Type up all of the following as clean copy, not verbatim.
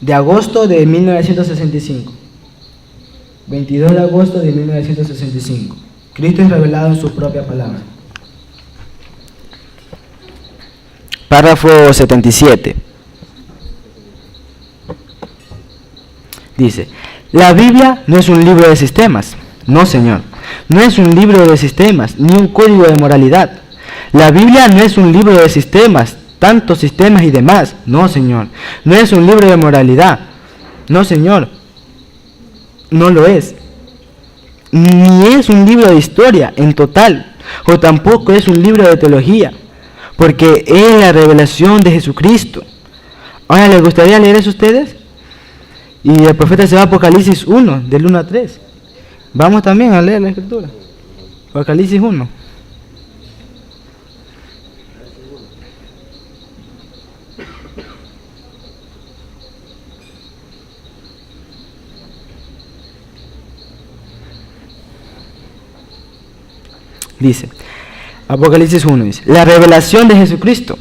de agosto de 1965. 22 de agosto de 1965. Cristo es revelado en su propia palabra. Párrafo 77. Dice, la Biblia no es un libro de sistemas. No, señor. No es un libro de sistemas, ni un código de moralidad. La Biblia no es un libro de sistemas, tantos sistemas y demás. No, señor. No es un libro de moralidad. No, señor. No lo es. Ni es un libro de historia en total, o tampoco es un libro de teología, porque es la revelación de Jesucristo. Ahora, ¿les gustaría leer eso a ustedes? Y el profeta se va a Apocalipsis 1, del 1 a 3. Vamos también a leer la escritura. Apocalipsis 1. Dice, Apocalipsis 1 dice, la revelación de Jesucristo,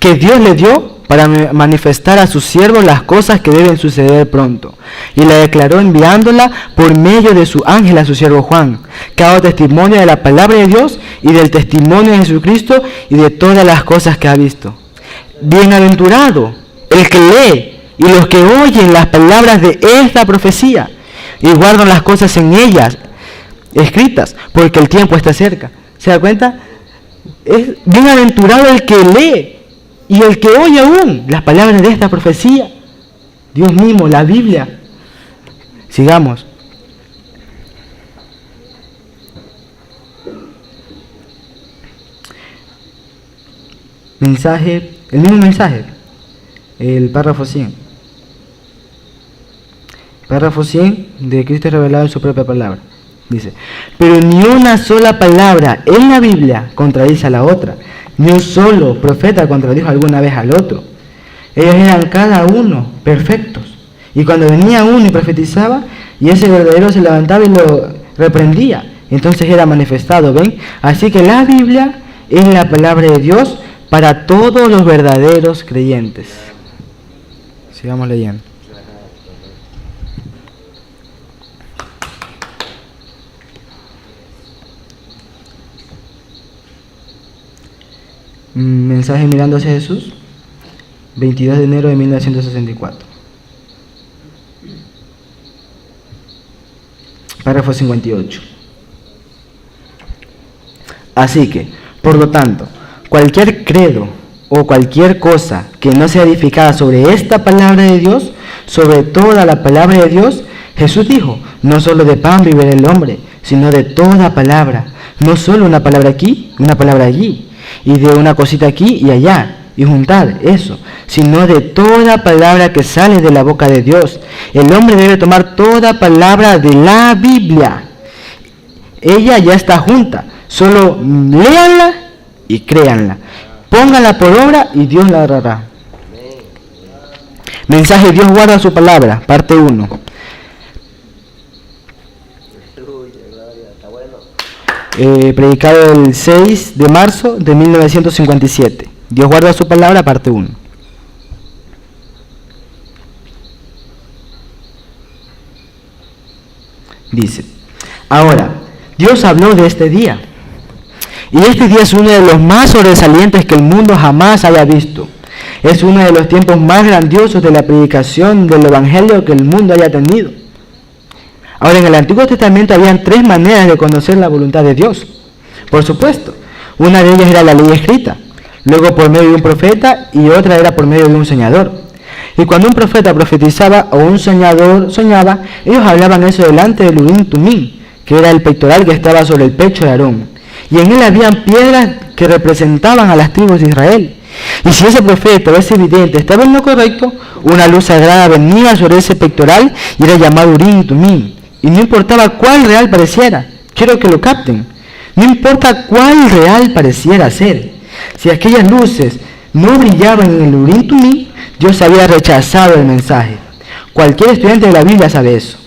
que Dios le dio para manifestar a sus siervos las cosas que deben suceder pronto, y la declaró enviándola por medio de su ángel a su siervo Juan, que ha dado testimonio de la palabra de Dios y del testimonio de Jesucristo y de todas las cosas que ha visto. Bienaventurado el que lee y los que oyen las palabras de esta profecía y guardan las cosas en ellas escritas, porque el tiempo está cerca. ¿Se da cuenta? Es bienaventurado el que lee y el que oye aún las palabras de esta profecía. Dios mismo, la Biblia. Sigamos. Mensaje, el mismo mensaje, el párrafo 100. Párrafo 100 de Cristo revelado en su propia palabra. Dice, pero ni una sola palabra en la Biblia contradice a la otra, ni un solo profeta contradijo alguna vez al otro. Ellos eran cada uno perfectos, y cuando venía uno y profetizaba, y ese verdadero se levantaba y lo reprendía, entonces era manifestado, ¿ven? Así que la Biblia es la palabra de Dios para todos los verdaderos creyentes. Sigamos leyendo. Mensaje mirando hacia Jesús, 22 de enero de 1964. Párrafo 58. Así que, por lo tanto, cualquier credo o cualquier cosa que no sea edificada sobre esta palabra de Dios, sobre toda la palabra de Dios, Jesús dijo, no solo de pan vivirá el hombre, sino de toda palabra, no solo una palabra aquí, una palabra allí, y de una cosita aquí y allá, y juntar eso, sino de toda palabra que sale de la boca de Dios. El hombre debe tomar toda palabra de la Biblia. Ella ya está junta, solo léanla y créanla. Pónganla por obra y Dios la hará. Mensaje, Dios guarda su palabra, parte 1. Predicado el 6 de marzo de 1957. Dios guarda su palabra, parte 1. Dice, ahora, Dios habló de este día. Y este día es uno de los más sobresalientes que el mundo jamás haya visto. Es uno de los tiempos más grandiosos de la predicación del Evangelio que el mundo haya tenido. Ahora, en el Antiguo Testamento habían 3 maneras de conocer la voluntad de Dios. Por supuesto, una de ellas era la ley escrita, luego por medio de un profeta y otra era por medio de un soñador. Y cuando un profeta profetizaba o un soñador soñaba, ellos hablaban eso delante del Urim Tumim, que era el pectoral que estaba sobre el pecho de Aarón. Y en él habían piedras que representaban a las tribus de Israel. Y si ese profeta o ese vidente estaba en lo correcto, una luz sagrada venía sobre ese pectoral y era llamado Urim Tumim. Y no importaba cuál real pareciera, quiero que lo capten, no importa cuál real pareciera ser. Si aquellas luces no brillaban en el Urim Tumim, Dios había rechazado el mensaje. Cualquier estudiante de la Biblia sabe eso.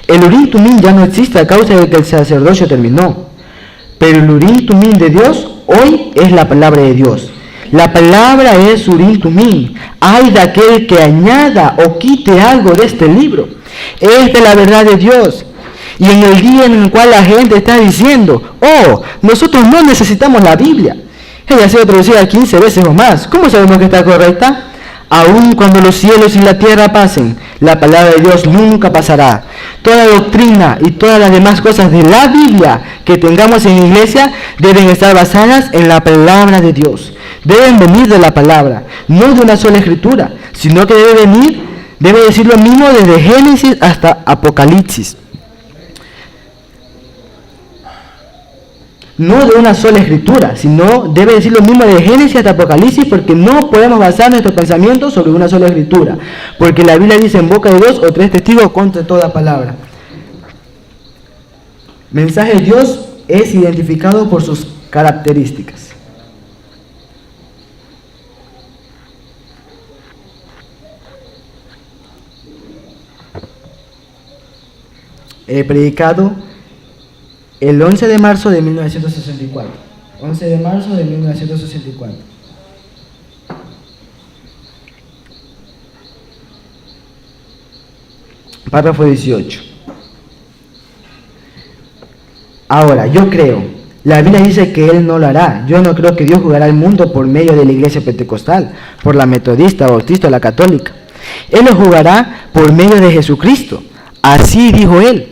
El Urim Tumim ya no existe a causa de que el sacerdocio terminó. Pero el Urim Tumim de Dios hoy es la palabra de Dios. La palabra es Urim Tumim. Hay de aquel que añada o quite algo de este libro. Es de la verdad de Dios. Y en el día en el cual la gente está diciendo, oh, nosotros no necesitamos la Biblia, ella ha sido traducida 15 veces o más, ¿cómo sabemos que está correcta? Aun cuando los cielos y la tierra pasen, la palabra de Dios nunca pasará. Toda doctrina y todas las demás cosas de la Biblia que tengamos en la iglesia deben estar basadas en la palabra de Dios. Deben venir de la palabra, no de una sola escritura, sino que debe decir lo mismo desde Génesis hasta Apocalipsis. No de una sola escritura, sino debe decir lo mismo de Génesis hasta Apocalipsis, porque no podemos basar nuestros pensamientos sobre una sola escritura, porque la Biblia dice en boca de 2 o 3 testigos contra toda palabra. Mensaje de Dios es identificado por sus características. He predicado el 11 de marzo de 1964. 11 de marzo de 1964. Párrafo 18. Ahora, yo creo, la Biblia dice que Él no lo hará. Yo no creo que Dios jugará al mundo por medio de la iglesia pentecostal, por la metodista, bautista o la católica. Él lo jugará por medio de Jesucristo. Así dijo Él.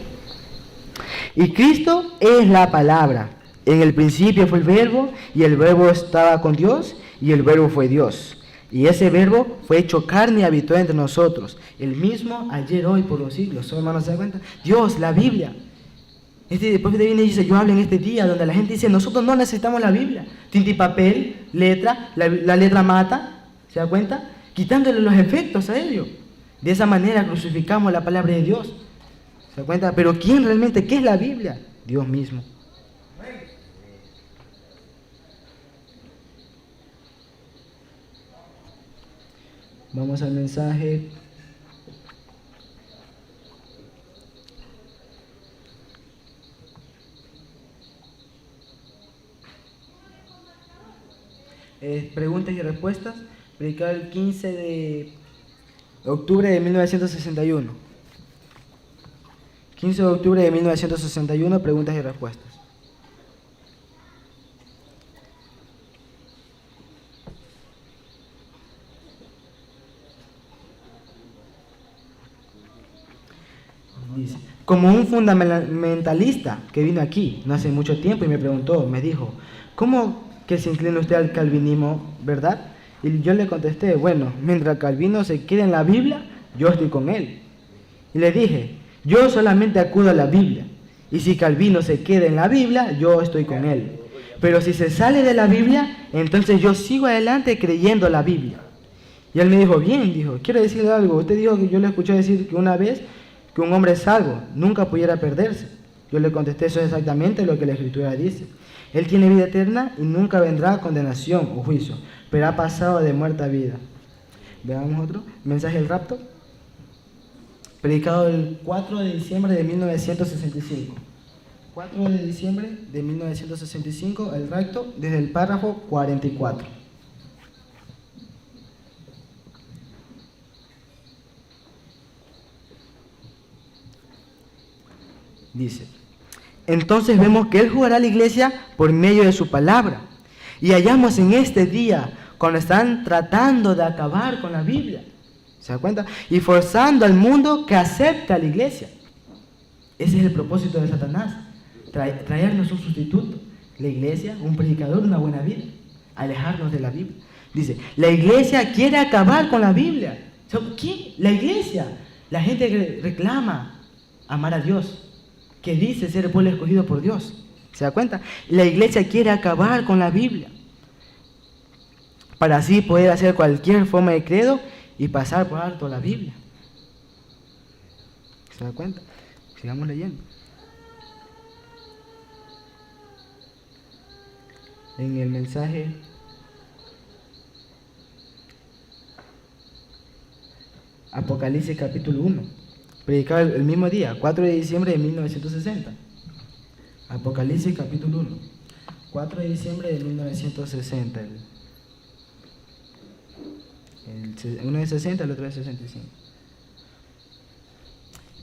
Y Cristo es la palabra. En el principio fue el verbo, y el verbo estaba con Dios, y el verbo fue Dios. Y ese verbo fue hecho carne y habitó entre nosotros. El mismo ayer, hoy, por los siglos. Hermanos, ¿se dan cuenta? Dios, la Biblia. Después viene y dice, yo hablo en este día, donde la gente dice, nosotros no necesitamos la Biblia. Tinta y papel, letra, la letra mata. ¿Se da cuenta? Quitándole los efectos a ello. De esa manera crucificamos la palabra de Dios. ¿Se da cuenta? Pero ¿quién realmente? ¿Qué es la Biblia? Dios mismo. Vamos al mensaje. Preguntas y respuestas. Predicado el 15 de octubre de 1961. 15 de octubre de 1961, preguntas y respuestas. Dice, como un fundamentalista que vino aquí no hace mucho tiempo y me preguntó, me dijo, ¿cómo que se inclina usted al calvinismo, verdad? Y yo le contesté, bueno, mientras Calvino se quede en la Biblia, yo estoy con él. Y le dije, yo solamente acudo a la Biblia, y si Calvino se queda en la Biblia, yo estoy con él. Pero si se sale de la Biblia, entonces yo sigo adelante creyendo la Biblia. Y él me dijo, bien, dijo, quiero decirle algo. Usted dijo que yo le escuché decir que una vez que un hombre salvo nunca pudiera perderse. Yo le contesté, eso es exactamente lo que la Escritura dice. Él tiene vida eterna y nunca vendrá a condenación o juicio, pero ha pasado de muerte a vida. Veamos otro. Mensaje del rapto. Predicado el 4 de diciembre de 1965. 4 de diciembre de 1965, el rapto, desde el párrafo 44. Dice, entonces vemos que Él jugará a la iglesia por medio de su palabra. Y hallamos en este día, cuando están tratando de acabar con la Biblia, ¿se da cuenta? Y forzando al mundo que acepte a la iglesia. Ese es el propósito de Satanás, traernos un sustituto, la iglesia, un predicador, una buena vida, alejarnos de la Biblia. Dice, la iglesia quiere acabar con la Biblia. ¿Qué? La iglesia, la gente que reclama amar a Dios, que dice ser el pueblo escogido por Dios. ¿Se da cuenta? La iglesia quiere acabar con la Biblia, para así poder hacer cualquier forma de credo y pasar por alto la Biblia. ¿Se da cuenta? Sigamos leyendo. En el mensaje Apocalipsis capítulo 1, predicado el mismo día, 4 de diciembre de 1960. Apocalipsis capítulo 1, 4 de diciembre de 1960. Uno es 60, el otro es 65.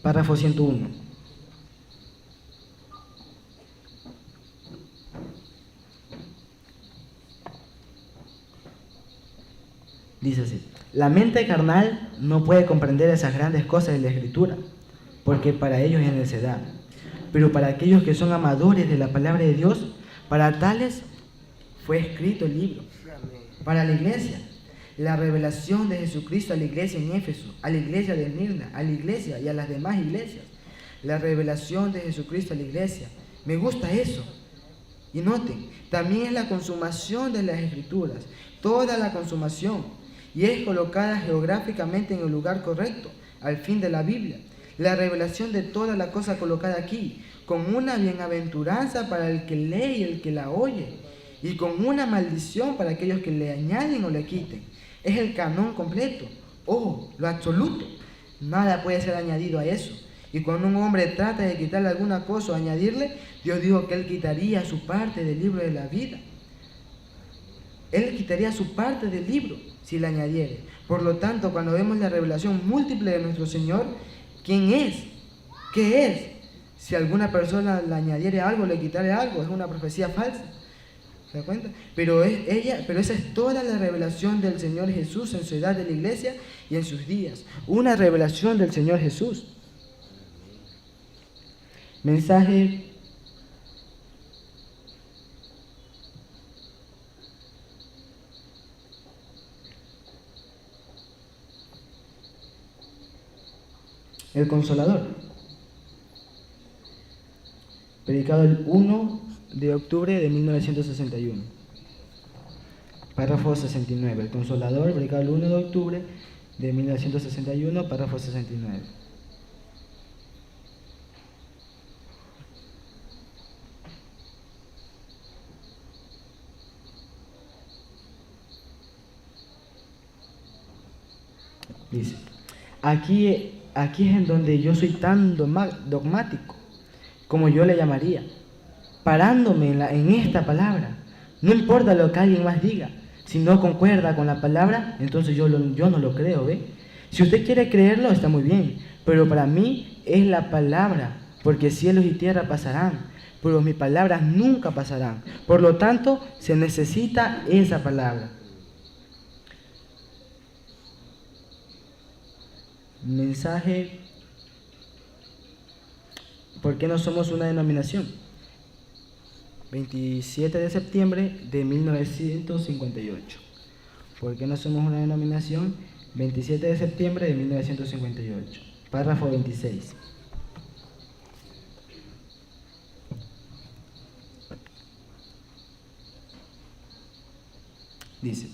Párrafo 101. Dice así: la mente carnal no puede comprender esas grandes cosas de la Escritura, porque para ellos es necedad. Pero para aquellos que son amadores de la palabra de Dios, para tales fue escrito el libro. Para la iglesia, la revelación de Jesucristo a la iglesia en Éfeso, a la iglesia de Esmirna, a la iglesia y a las demás iglesias. La revelación de Jesucristo a la iglesia. Me gusta eso. Y noten, también es la consumación de las Escrituras, toda la consumación, y es colocada geográficamente en el lugar correcto, al fin de la Biblia. La revelación de toda la cosa colocada aquí, con una bienaventuranza para el que lee y el que la oye, y con una maldición para aquellos que le añaden o le quiten. Es el canon completo, lo absoluto. Nada puede ser añadido a eso. Y cuando un hombre trata de quitarle alguna cosa o añadirle, Dios dijo que Él quitaría su parte del libro de la vida. Él quitaría su parte del libro si le añadiere. Por lo tanto, cuando vemos la revelación múltiple de nuestro Señor, ¿quién es? ¿Qué es? Si alguna persona le añadiere algo, le quitare algo, es una profecía falsa. ¿Se da cuenta? Pero esa es toda la revelación del Señor Jesús en su edad de la iglesia y en sus días. Una revelación del Señor Jesús. Mensaje el Consolador, predicado el 1 de octubre de 1961. Párrafo 69. El Consolador, predicado el 1 de octubre de 1961, párrafo 69. Dice: aquí es en donde yo soy tan dogmático, como yo le llamaría, parándome en esta palabra. No importa lo que alguien más diga, si no concuerda con la palabra, entonces yo no lo creo, ¿ve? Si usted quiere creerlo, está muy bien, pero para mí es la palabra, porque cielos y tierra pasarán, pero mis palabras nunca pasarán. Por lo tanto, se necesita esa palabra. Mensaje: ¿por qué no somos una denominación? 27 de septiembre de 1958. ¿Por qué no somos una denominación? 27 de septiembre de 1958. Párrafo 26. Dice: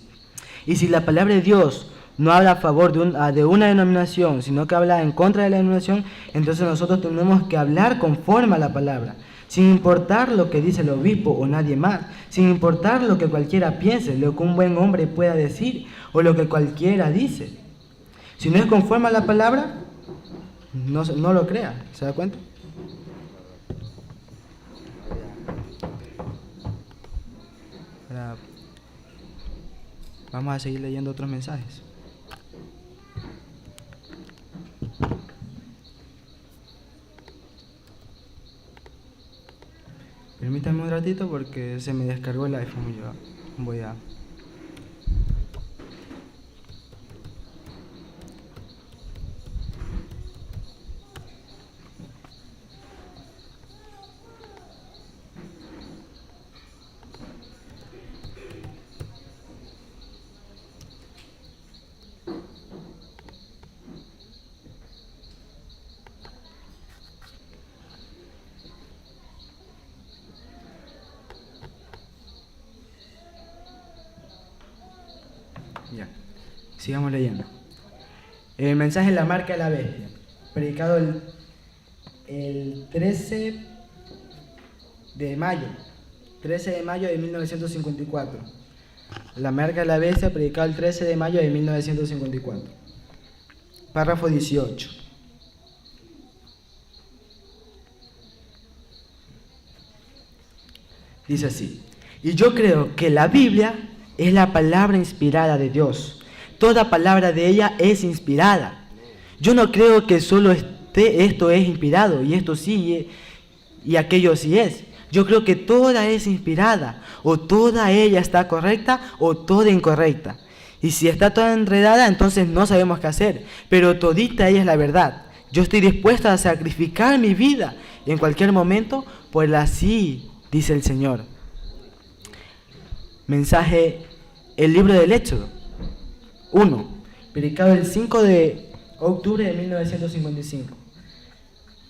y si la palabra de Dios no habla a favor de una denominación, sino que habla en contra de la denominación, entonces nosotros tenemos que hablar conforme a la palabra, sin importar lo que dice el obispo o nadie más, sin importar lo que cualquiera piense, lo que un buen hombre pueda decir o lo que cualquiera dice. Si no es conforme a la palabra, no lo crea. ¿Se da cuenta? Ahora, vamos a seguir leyendo otros mensajes. Permítanme un ratito porque se me descargó el iPhone. Voy a... Ya, sigamos leyendo. El mensaje es la marca de la bestia, predicado el 13 de mayo de 1954. La marca de la bestia, predicado el 13 de mayo de 1954. Párrafo 18. Dice así: y yo creo que la Biblia es la palabra inspirada de Dios. toda palabra de ella es inspirada. Yo no creo que solo esto es inspirado y esto sí y aquello sí es. Yo creo que toda es inspirada, o toda ella está correcta o toda incorrecta. Y si está toda enredada, entonces no sabemos qué hacer, pero todita ella es la verdad. Yo estoy dispuesta a sacrificar mi vida en cualquier momento, pues así dice el Señor. Mensaje, el libro del Éxodo. 1. Predicado el 5 de octubre de 1955.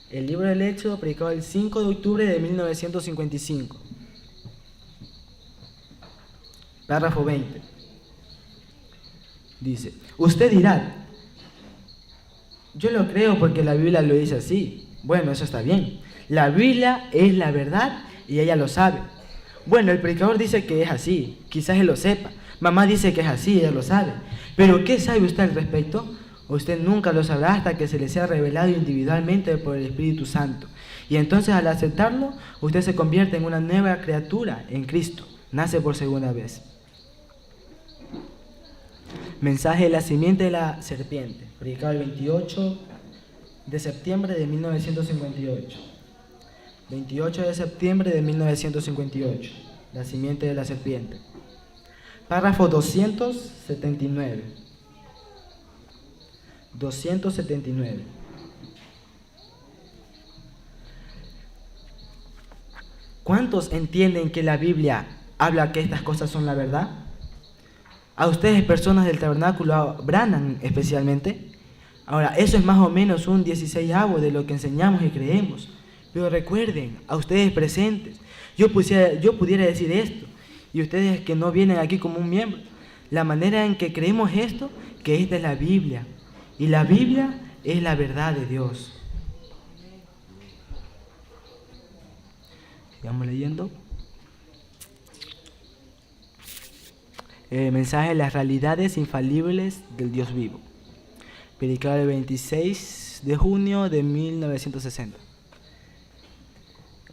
El libro del Éxodo, predicado el 5 de octubre de 1955. Párrafo 20. Dice, usted dirá, yo lo creo porque la Biblia lo dice así. Bueno, eso está bien. La Biblia es la verdad y ella lo sabe. Bueno, el predicador dice que es así, quizás él lo sepa. Mamá dice que es así, ella lo sabe. Pero ¿qué sabe usted al respecto? Usted nunca lo sabrá hasta que se le sea revelado individualmente por el Espíritu Santo. Y entonces al aceptarlo, usted se convierte en una nueva criatura en Cristo. Nace por segunda vez. Mensaje de la simiente de la serpiente. Predicado el 28 de septiembre de 1958. 28 de septiembre de 1958. La simiente de la serpiente. Párrafo 279. 279. ¿Cuántos entienden que la Biblia habla que estas cosas son la verdad? A ustedes, personas del tabernáculo, Branham especialmente. Ahora, eso es más o menos un 16avo de lo que enseñamos y creemos. Pero recuerden, a ustedes presentes, yo pudiera decir esto, y ustedes que no vienen aquí como un miembro, la manera en que creemos esto, que esta es la Biblia. Y la Biblia es la verdad de Dios. Sigamos leyendo. Mensaje de las realidades infalibles del Dios vivo. Predicado el 26 de junio de 1960.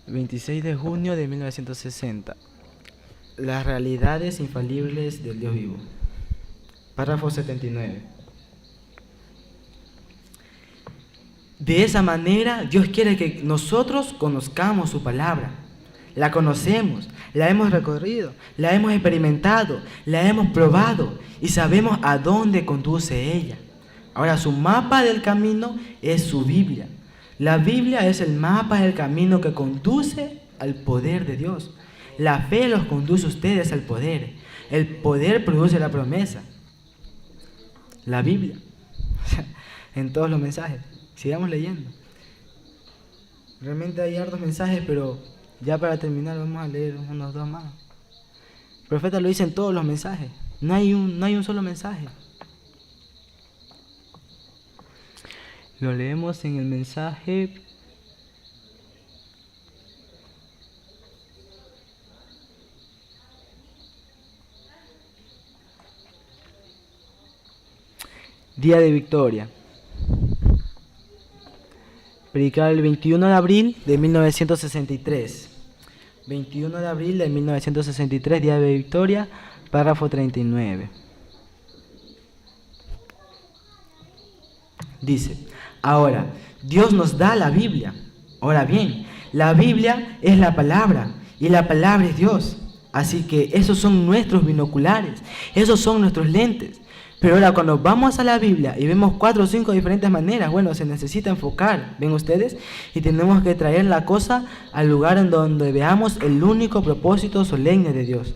26 de junio de 1960. Las realidades infalibles del Dios vivo. Párrafo 79. De esa manera, Dios quiere que nosotros conozcamos su palabra. La conocemos, la hemos recorrido, la hemos experimentado, la hemos probado y sabemos a dónde conduce ella. Ahora, su mapa del camino es su Biblia. La Biblia es el mapa del camino que conduce al poder de Dios. La fe los conduce a ustedes al poder. El poder produce la promesa. La Biblia. En todos los mensajes. Sigamos leyendo. Realmente hay hartos mensajes, pero ya para terminar vamos a leer unos dos más. El profeta lo dice en todos los mensajes. No hay un solo mensaje. Lo leemos en el mensaje Día de Victoria. Predicado el 21 de abril de 1963. 21 de abril de 1963, Día de Victoria, párrafo 39. Dice, ahora, Dios nos da la Biblia. Ahora bien, la Biblia es la palabra y la palabra es Dios. Así que esos son nuestros binoculares, esos son nuestros lentes. Pero ahora cuando vamos a la Biblia y vemos 4 o 5 diferentes maneras, bueno, se necesita enfocar, ¿ven ustedes? Y tenemos que traer la cosa al lugar en donde veamos el único propósito solemne de Dios.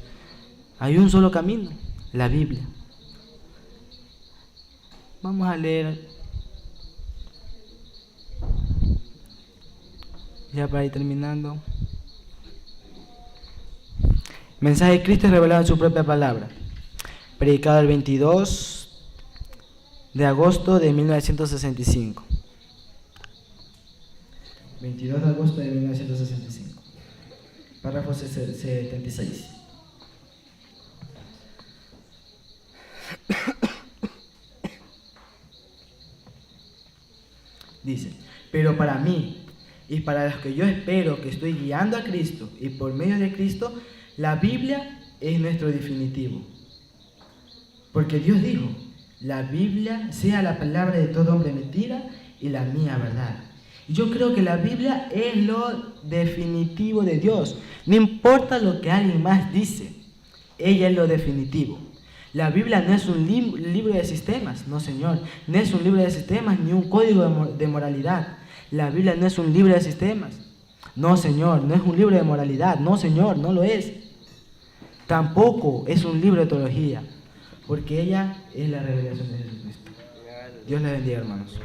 Hay un solo camino, la Biblia. Vamos a leer, ya para ir terminando. Mensaje de Cristo revelado en su propia palabra. Predicado el 22 de agosto de 1965. 22 de agosto de 1965. Párrafo 76. Dice, pero para mí y para los que yo espero que estoy guiando a Cristo y por medio de Cristo, la Biblia es nuestro definitivo. Porque Dios dijo, la Biblia sea la palabra de todo hombre mentira y la mía verdad. Y yo creo que la Biblia es lo definitivo de Dios. No importa lo que alguien más dice, ella es lo definitivo. La Biblia no es un libro de sistemas, no señor, no es un libro de sistemas ni un código de moralidad. La Biblia no es un libro de sistemas, no señor, no es un libro de moralidad, no señor, no lo es. Tampoco es un libro de teología, porque ella es la revelación de Jesucristo. Dios le bendiga, hermanos.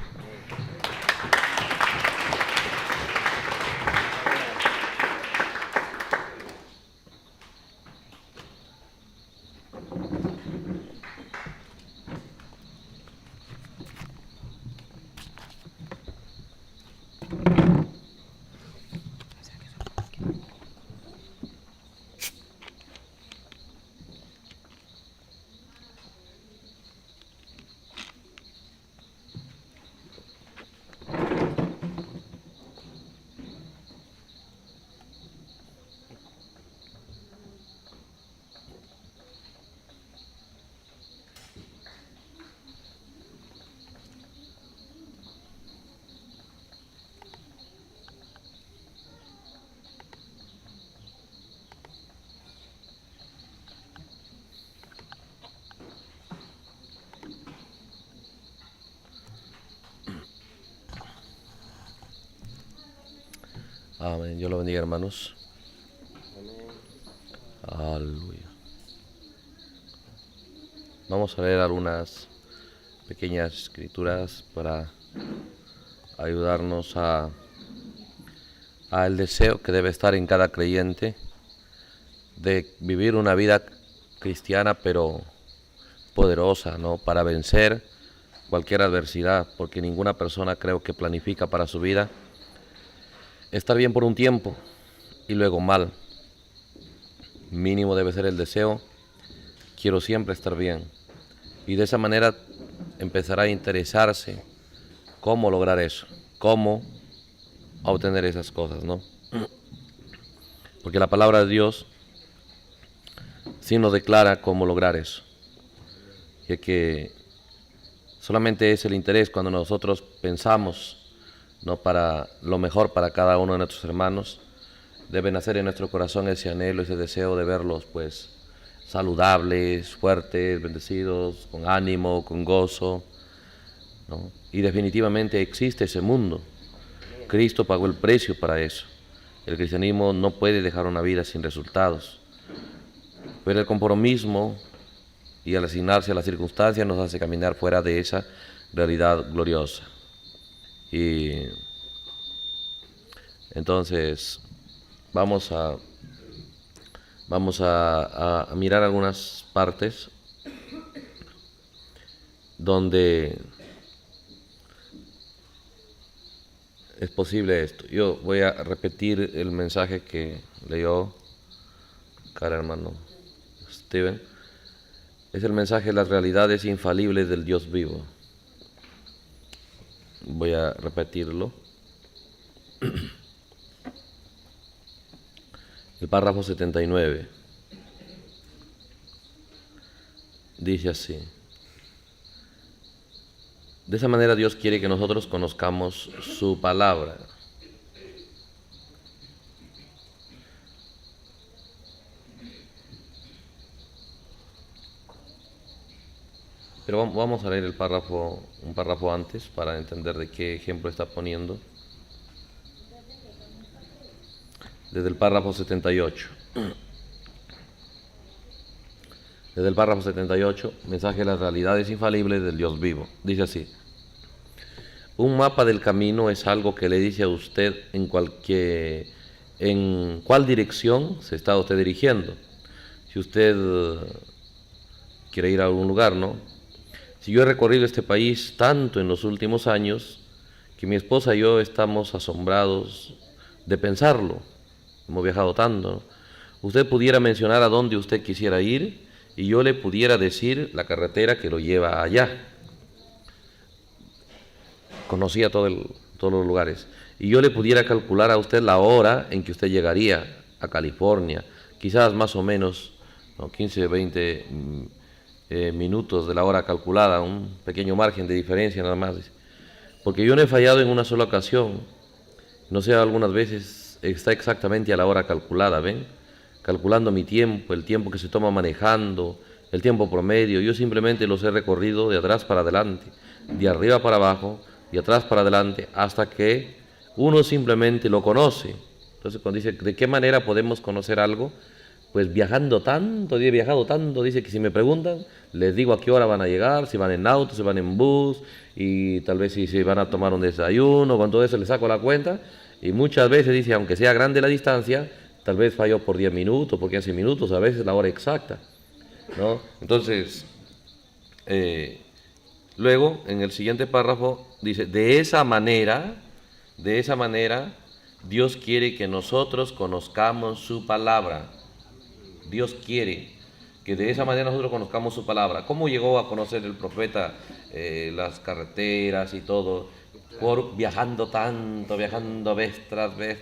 Amén. Dios lo bendiga, hermanos. Aleluya. Vamos a leer algunas pequeñas escrituras para ayudarnos a el deseo que debe estar en cada creyente de vivir una vida cristiana pero poderosa, ¿no? Para vencer cualquier adversidad, porque ninguna persona creo que planifica para su vida estar bien por un tiempo y luego mal. Mínimo debe ser el deseo, quiero siempre estar bien. Y de esa manera empezará a interesarse cómo lograr eso, cómo obtener esas cosas, ¿no? Porque la palabra de Dios sí nos declara cómo lograr eso. Y que solamente es el interés cuando nosotros pensamos, no para lo mejor para cada uno de nuestros hermanos, debe nacer en nuestro corazón ese anhelo, ese deseo de verlos pues saludables, fuertes, bendecidos, con ánimo, con gozo, ¿no? Y definitivamente existe ese mundo. Cristo pagó el precio para eso. El cristianismo no puede dejar una vida sin resultados, pero el compromiso y al asignarse a las circunstancias nos hace caminar fuera de esa realidad gloriosa. Y entonces vamos a mirar algunas partes donde es posible esto. Yo voy a repetir el mensaje que leyó cara hermano Steven. Es el mensaje de las realidades infalibles del Dios vivo. Voy a repetirlo. El párrafo 79 dice así: de esa manera Dios quiere que nosotros conozcamos su palabra. Pero vamos a leer el párrafo, un párrafo antes para entender de qué ejemplo está poniendo. Desde el párrafo 78. Desde el párrafo 78, mensaje de las realidades infalibles del Dios vivo. Dice así: un mapa del camino es algo que le dice a usted en cuál dirección se está usted dirigiendo. Si usted quiere ir a algún lugar, ¿no? Si yo he recorrido este país tanto en los últimos años que mi esposa y yo estamos asombrados de pensarlo. Hemos viajado tanto, ¿no? Usted pudiera mencionar a dónde usted quisiera ir y yo le pudiera decir la carretera que lo lleva allá. Conocía todos los lugares. Y yo le pudiera calcular a usted la hora en que usted llegaría a California, quizás más o menos, ¿no? 15, 20 minutos de la hora calculada, un pequeño margen de diferencia nada más. Dice. Porque yo no he fallado en una sola ocasión, no sé, algunas veces está exactamente a la hora calculada, ¿ven? Calculando mi tiempo, el tiempo que se toma manejando, el tiempo promedio, yo simplemente los he recorrido de atrás para adelante, de arriba para abajo, de atrás para adelante, hasta que uno simplemente lo conoce. Entonces cuando dice, ¿de qué manera podemos conocer algo? Pues viajando tanto, he viajado tanto, dice que si me preguntan, les digo a qué hora van a llegar, si van en auto, si van en bus, y tal vez si van a tomar un desayuno, con todo eso les saco la cuenta, y muchas veces dice, aunque sea grande la distancia, tal vez falló por 10 minutos, por 15 minutos, a veces la hora exacta, ¿no? Entonces, luego, en el siguiente párrafo, dice, de esa manera, Dios quiere que nosotros conozcamos su palabra. Dios quiere que de esa manera nosotros conozcamos su palabra. ¿Cómo llegó a conocer el profeta las carreteras y todo? Por viajando tanto, viajando vez tras vez,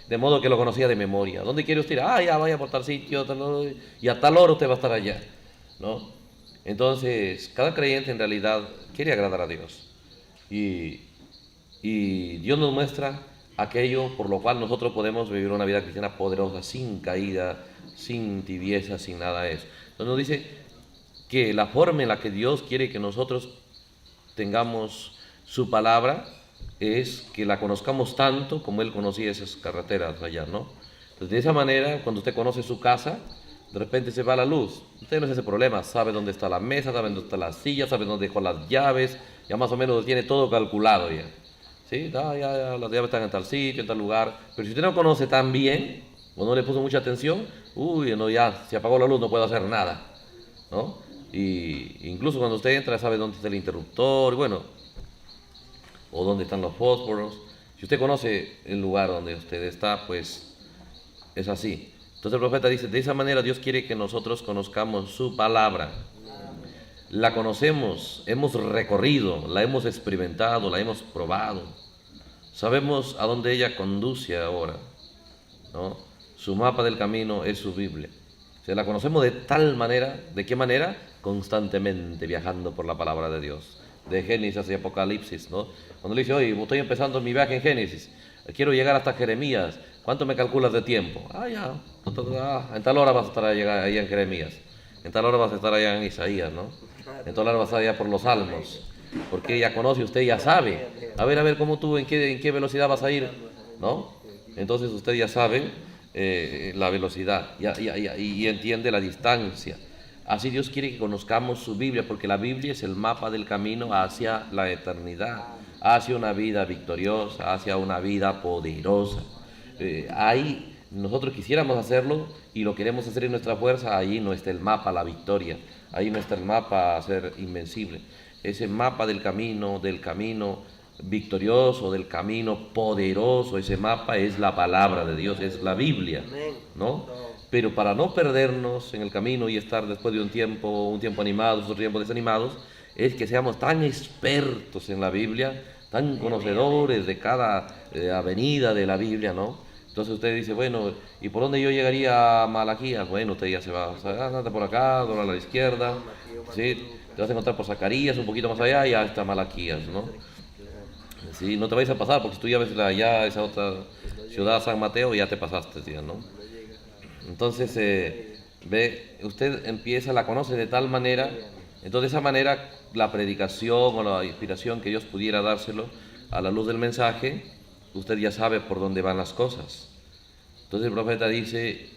de modo que lo conocía de memoria. ¿Dónde quiere usted ir? Ah, ya vaya por tal sitio, y a tal hora usted va a estar allá, ¿no? Entonces, cada creyente en realidad quiere agradar a Dios. Y Dios nos muestra aquello por lo cual nosotros podemos vivir una vida cristiana poderosa, sin caída, sin tibieza, sin nada de eso. Entonces nos dice que la forma en la que Dios quiere que nosotros tengamos su palabra es que la conozcamos tanto como Él conocía esas carreteras allá, ¿no? Entonces, de esa manera, cuando usted conoce su casa, de repente se va la luz. Usted no es ese problema, sabe dónde está la mesa, sabe dónde está la silla, sabe dónde dejó las llaves, ya más o menos tiene todo calculado ya. ¿Sí? Ya, las llaves están en tal sitio, en tal lugar. Pero si usted no conoce tan bien, o no le puso mucha atención, no, ya se apagó la luz, no puedo hacer nada, ¿no? Y incluso cuando usted entra, sabe dónde está el interruptor, bueno, o dónde están los fósforos. Si usted conoce el lugar donde usted está, pues es así. Entonces el profeta dice, de esa manera Dios quiere que nosotros conozcamos su palabra. La conocemos, hemos recorrido, la hemos experimentado, la hemos probado. Sabemos a dónde ella conduce ahora, ¿no? Su mapa del camino es su Biblia. Se la conocemos de tal manera, ¿de qué manera? Constantemente viajando por la palabra de Dios. De Génesis y Apocalipsis, ¿no? Cuando le dice, oye, estoy empezando mi viaje en Génesis, quiero llegar hasta Jeremías, ¿cuánto me calculas de tiempo? En tal hora vas a estar ahí en Jeremías, en tal hora vas a estar allá en Isaías, ¿no? En tal hora vas a estar allá por los Salmos, porque ya conoce, usted ya sabe. A ver, ¿cómo tú, en qué velocidad vas a ir? ¿No? Entonces usted ya sabe la velocidad y entiende la distancia. Así Dios quiere que conozcamos su Biblia, porque la Biblia es el mapa del camino hacia la eternidad, hacia una vida victoriosa, hacia una vida poderosa. Ahí nosotros quisiéramos hacerlo y lo queremos hacer en nuestra fuerza, ahí no está el mapa, la victoria, ahí no está el mapa a ser invencible. Ese mapa del camino victorioso, del camino poderoso, ese mapa es la palabra de Dios, es la Biblia, ¿no? Pero para no perdernos en el camino y estar después de un tiempo animados, otro tiempo desanimados, es que seamos tan expertos en la Biblia, tan conocedores de cada avenida de la Biblia, ¿no? Entonces usted dice, bueno, ¿y por dónde yo llegaría a Malaquías? Bueno, usted ya se va, andate por acá, dobla a la izquierda, ¿sí? Te vas a encontrar por Zacarías, un poquito más allá, y ya está Malaquías, ¿no? Sí, no te vais a pasar, porque si tú ya ves allá esa otra ciudad, San Mateo, ya te pasaste, ¿sí? ¿No? Entonces, usted la conoce de tal manera, entonces de esa manera la predicación o la inspiración que Dios pudiera dárselo a la luz del mensaje, usted ya sabe por dónde van las cosas. Entonces el profeta dice,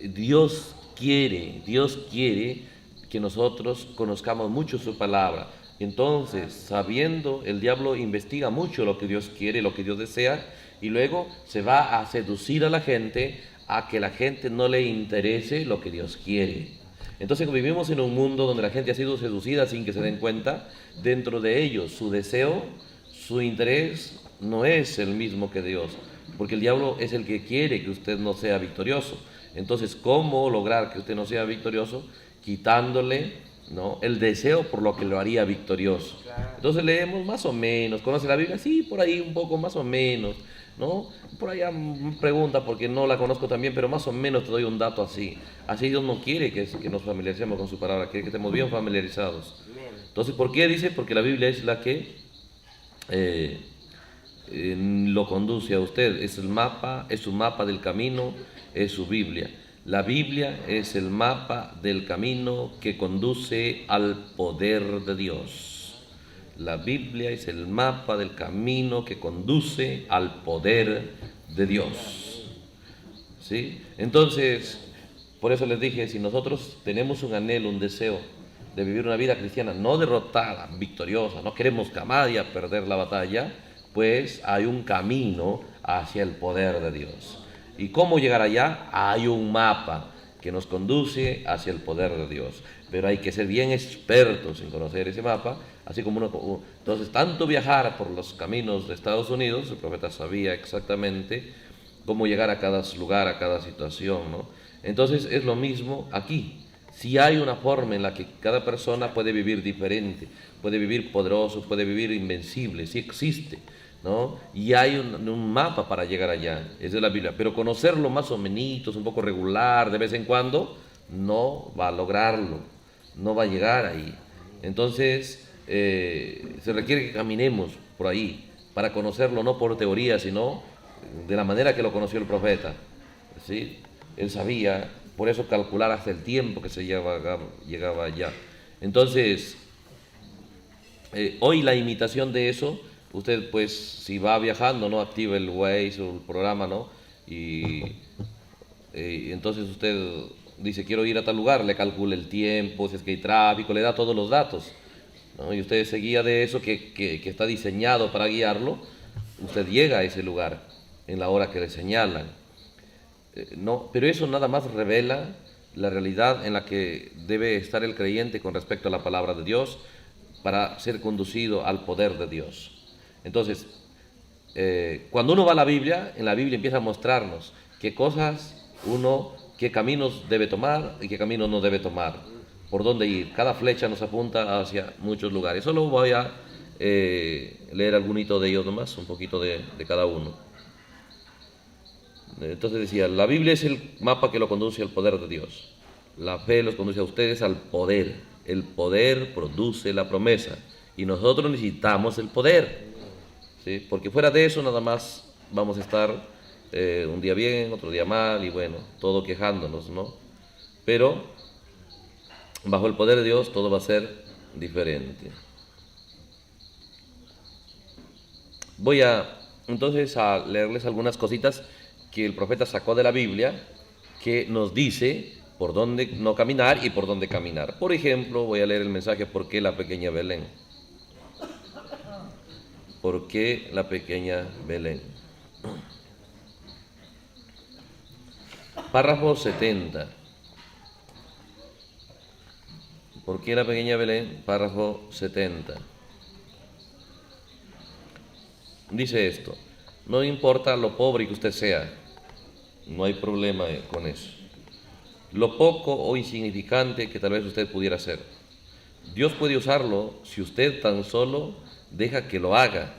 Dios quiere que nosotros conozcamos mucho su palabra. Entonces, sabiendo, el diablo investiga mucho lo que Dios quiere, lo que Dios desea, y luego se va a seducir a la gente, a que la gente no le interese lo que Dios quiere. Entonces vivimos en un mundo donde la gente ha sido seducida sin que se den cuenta. Dentro de ellos su deseo, su interés no es el mismo que Dios, porque el diablo es el que quiere que usted no sea victorioso. Entonces, ¿cómo lograr que usted no sea victorioso? Quitándole, ¿no?, el deseo por lo que lo haría victorioso. Entonces leemos más o menos, ¿conoce la Biblia? Sí, por ahí un poco más o menos. ¿no? Por allá pregunta porque no la conozco tan bien, pero más o menos te doy un dato así. Así Dios no quiere que nos familiaricemos con su palabra, quiere que estemos bien familiarizados. Entonces, ¿por qué dice? Porque la Biblia es la que lo conduce a usted, es su mapa del camino, es su Biblia. La Biblia es el mapa del camino que conduce al poder de Dios. La Biblia es el mapa del camino que conduce al poder de Dios. ¿Sí? Entonces, por eso les dije, si nosotros tenemos un anhelo, un deseo de vivir una vida cristiana no derrotada, victoriosa, no queremos jamás perder la batalla, pues hay un camino hacia el poder de Dios. ¿Y cómo llegar allá? Hay un mapa que nos conduce hacia el poder de Dios. Pero hay que ser bien expertos en conocer ese mapa, así como uno. Entonces, tanto viajar por los caminos de Estados Unidos, el profeta sabía exactamente cómo llegar a cada lugar, a cada situación, ¿no? Entonces, es lo mismo aquí. Si hay una forma en la que cada persona puede vivir diferente, puede vivir poderoso, puede vivir invencible, sí existe, ¿no? Y hay un mapa para llegar allá, es de la Biblia, pero conocerlo más o menos, un poco regular, de vez en cuando, no va a lograrlo, no va a llegar ahí. Entonces, se requiere que caminemos por ahí, para conocerlo no por teoría, sino de la manera que lo conoció el profeta, ¿sí? Él sabía, por eso calcular hasta el tiempo que se llegaba allá. Entonces, hoy la imitación de eso, usted pues si va viajando, ¿no? Activa el Waze o el programa, ¿no? Y entonces usted dice, quiero ir a tal lugar, le calcula el tiempo, si es que hay tráfico, le da todos los datos, ¿no? Y usted se guía de eso que está diseñado para guiarlo, usted llega a ese lugar en la hora que le señalan. No, pero eso nada más revela la realidad en la que debe estar el creyente con respecto a la palabra de Dios para ser conducido al poder de Dios. Entonces, cuando uno va a la Biblia, en la Biblia empieza a mostrarnos qué caminos debe tomar y qué caminos no debe tomar, por dónde ir. Cada flecha nos apunta hacia muchos lugares. Solo voy a leer algunos de ellos nomás, un poquito de cada uno. Entonces decía, la Biblia es el mapa que lo conduce al poder de Dios. La fe los conduce a ustedes al poder. El poder produce la promesa. Y nosotros necesitamos el poder, ¿sí? Porque fuera de eso nada más vamos a estar un día bien, otro día mal, y bueno, todo quejándonos, ¿no? Pero bajo el poder de Dios todo va a ser diferente. Voy entonces a leerles algunas cositas que el profeta sacó de la Biblia, que nos dice por dónde no caminar y por dónde caminar. Por ejemplo, voy a leer el mensaje ¿por qué la pequeña Belén? ¿Por qué la pequeña Belén? Párrafo 70. ¿Por qué la pequeña Belén? Párrafo 70. Dice esto: no importa lo pobre que usted sea, no hay problema con eso. Lo poco o insignificante que tal vez usted pudiera ser, Dios puede usarlo si usted tan solo deja que lo haga.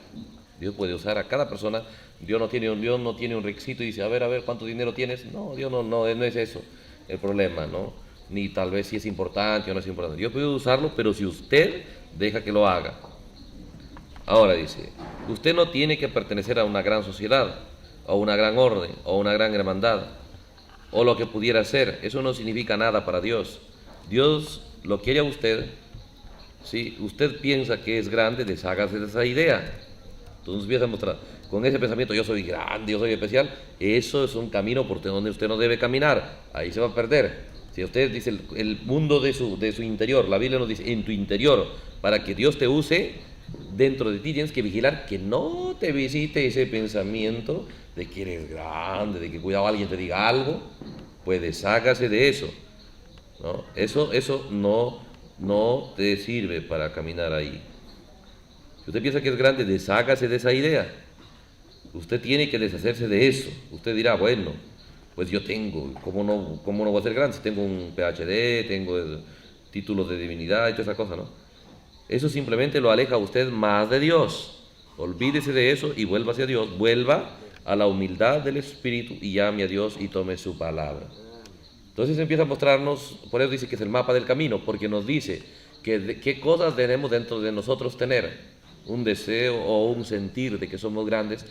Dios puede usar a cada persona. Dios no tiene un requisito y dice, a ver, ¿cuánto dinero tienes? No, Dios no es eso el problema, ¿no? Ni tal vez si es importante o no es importante. Dios puede usarlo, pero si usted deja que lo haga. Ahora dice, usted no tiene que pertenecer a una gran sociedad, o una gran orden, o una gran hermandad, o lo que pudiera ser. Eso no significa nada para Dios. Dios lo quiere a usted. Si usted piensa que es grande, deshágase de esa idea. Entonces empieza a mostrar, con ese pensamiento, yo soy grande, yo soy especial, eso es un camino por donde usted no debe caminar, ahí se va a perder. Si usted dice el mundo de su interior, la Biblia nos dice, en tu interior, para que Dios te use, dentro de ti tienes que vigilar que no te visite ese pensamiento de que eres grande, de que cuidado alguien te diga algo, pues deshágase de eso, ¿no? Eso no te sirve para caminar ahí. Si usted piensa que es grande, deshágase de esa idea. Usted tiene que deshacerse de eso. Usted dirá, bueno, pues yo tengo, ¿cómo no voy a ser grande? Si tengo un PhD, tengo títulos de divinidad y toda esa cosa, ¿no? Eso simplemente lo aleja a usted más de Dios. Olvídese de eso y vuelva hacia Dios. Vuelva a la humildad del espíritu y llame a Dios y tome su palabra. Entonces empieza a mostrarnos, por eso dice que es el mapa del camino, porque nos dice qué cosas debemos dentro de nosotros tener, un deseo o un sentir de que somos grandes,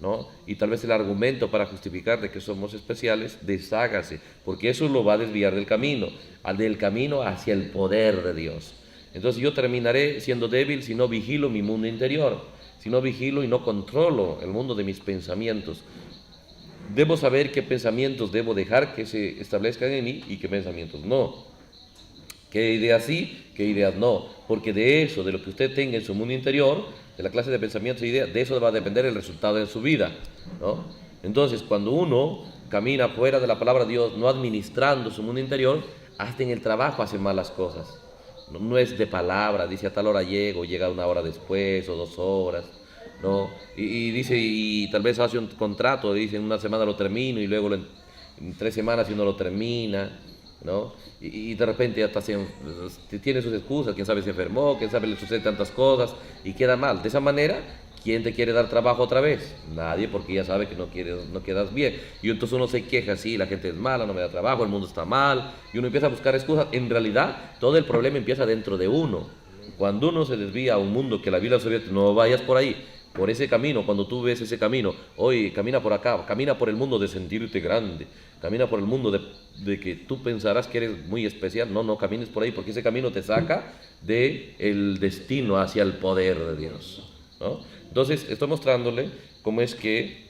¿no? Y tal vez el argumento para justificar de que somos especiales, deshágase, porque eso lo va a desviar del camino hacia el poder de Dios. Entonces yo terminaré siendo débil si no vigilo mi mundo interior, si no vigilo y no controlo el mundo de mis pensamientos. Debo saber qué pensamientos debo dejar que se establezcan en mí y qué pensamientos no. Qué ideas sí, qué ideas no. Porque de eso, de lo que usted tenga en su mundo interior, de la clase de pensamientos e ideas, de eso va a depender el resultado de su vida, ¿no? Entonces, cuando uno camina fuera de la palabra de Dios, no administrando su mundo interior, hasta en el trabajo hace malas cosas. No es de palabra, dice a tal hora llego, llega una hora después o 2 horas, ¿no? Y dice, y tal vez hace un contrato, dice en una semana lo termino y luego en 3 semanas y uno lo termina, ¿no? Y de repente hasta tiene sus excusas, quién sabe se enfermó, quién sabe le sucede tantas cosas y queda mal. De esa manera, ¿quién te quiere dar trabajo otra vez? Nadie, porque ya sabe que no quedas bien. Y entonces uno se queja, sí, la gente es mala, no me da trabajo, el mundo está mal, y uno empieza a buscar excusas. En realidad, todo el problema empieza dentro de uno. Cuando uno se desvía a un mundo que la Biblia soviética, no vayas por ahí, por ese camino. Cuando tú ves ese camino, hoy camina por acá, camina por el mundo de sentirte grande, camina por el mundo de que tú pensarás que eres muy especial. No camines por ahí, porque ese camino te saca del destino hacia el poder de Dios, ¿no? Entonces, estoy mostrándole cómo es que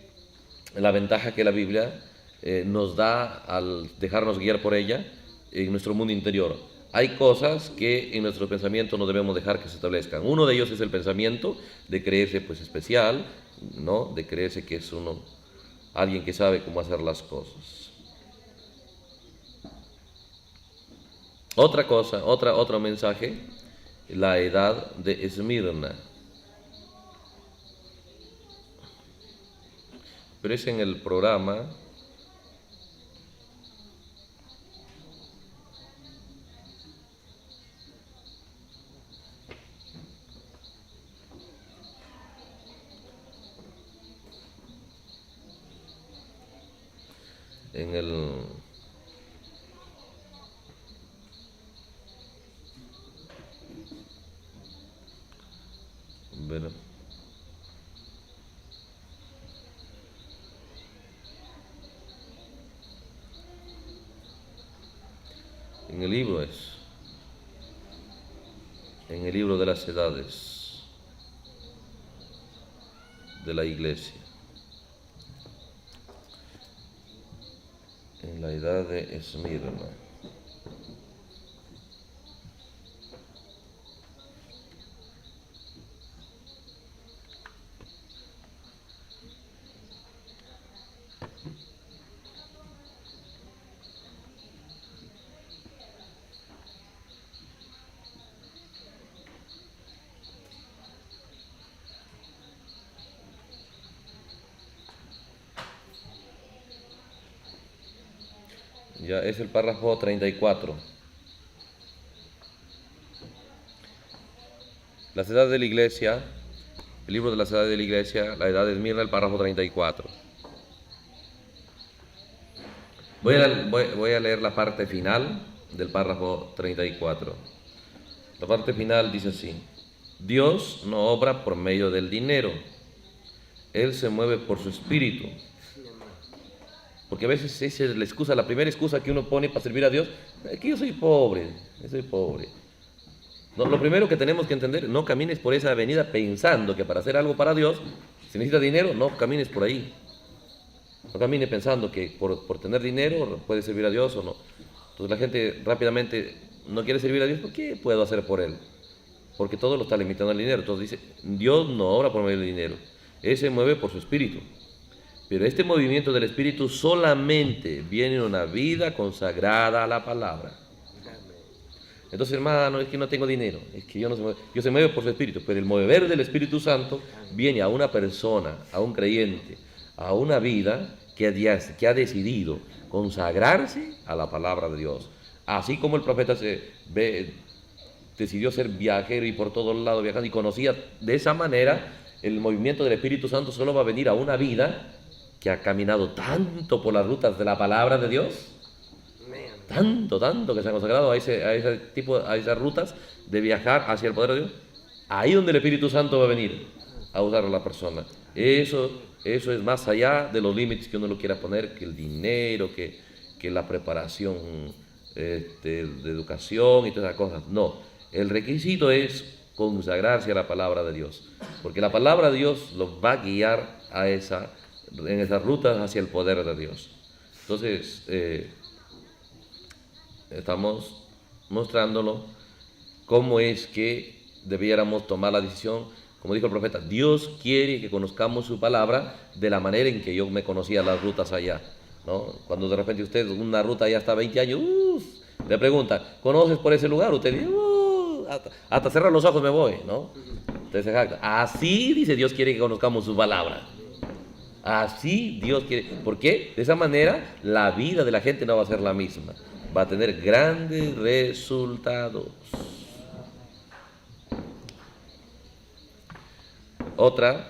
la ventaja que la Biblia nos da al dejarnos guiar por ella en nuestro mundo interior. Hay cosas que en nuestro pensamiento no debemos dejar que se establezcan. Uno de ellos es el pensamiento de creerse pues especial, ¿no? De creerse que es uno alguien que sabe cómo hacer las cosas. Otra cosa, otro mensaje, la edad de Esmirna. Pero es en el programa bueno, en el libro de las edades de la iglesia, en la edad de Esmirna. Ya es el párrafo 34. Las edades de la iglesia, el libro de las edades de la iglesia, la edad de Esmirna, el párrafo 34. Voy a leer la parte final del párrafo 34. La parte final dice así: Dios no obra por medio del dinero, Él se mueve por su espíritu. Porque a veces esa es la excusa, la primera excusa que uno pone para servir a Dios, es que yo soy pobre. No, lo primero que tenemos que entender, no camines por esa avenida pensando que para hacer algo para Dios se necesita dinero. No camines por ahí. No camine pensando que por tener dinero puede servir a Dios o no. Entonces la gente rápidamente no quiere servir a Dios. ¿Por qué puedo hacer por Él? Porque todo lo está limitando al dinero. Entonces dice, Dios no obra por medio del dinero, Él se mueve por su espíritu. Pero este movimiento del espíritu solamente viene en una vida consagrada a la palabra. Entonces, hermano, es que no tengo dinero, es que Dios se mueve por su espíritu. Pero el mover del Espíritu Santo viene a una persona, a un creyente, a una vida que ha decidido consagrarse a la palabra de Dios. Así como el profeta decidió ser viajero y por todos lados viajando y conocía de esa manera, el movimiento del Espíritu Santo solo va a venir a una vida que ha caminado tanto por las rutas de la palabra de Dios, tanto que se ha consagrado a esas rutas de viajar hacia el poder de Dios, ahí donde el Espíritu Santo va a venir a usar a la persona. Eso es más allá de los límites que uno lo quiera poner, que el dinero, que la preparación de educación y todas esas cosas. No, el requisito es consagrarse a la palabra de Dios, porque la palabra de Dios los va a guiar en esas rutas hacia el poder de Dios. Entonces, estamos mostrándolo cómo es que debiéramos tomar la decisión. Como dijo el profeta, Dios quiere que conozcamos su palabra de la manera en que yo me conocía las rutas allá, ¿no? Cuando de repente usted, una ruta ya está 20 años, le pregunta, ¿conoces por ese lugar? Usted dice, hasta cerrar los ojos me voy, ¿no? Usted se jacta. Así dice Dios quiere que conozcamos su palabra. Así Dios quiere. ¿Por qué? De esa manera la vida de la gente no va a ser la misma. Va a tener grandes resultados. Otra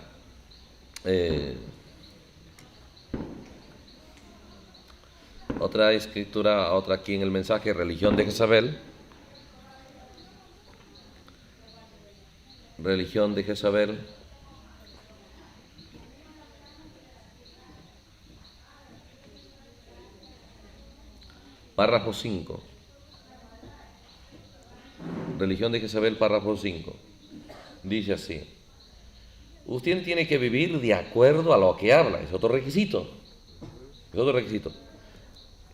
escritura, otra aquí en el mensaje, religión de Jezabel. Religión de Jezabel. Párrafo 5. Religión de Jezabel, párrafo 5. Dice así: usted tiene que vivir de acuerdo a lo que habla. Es otro requisito. Es otro requisito.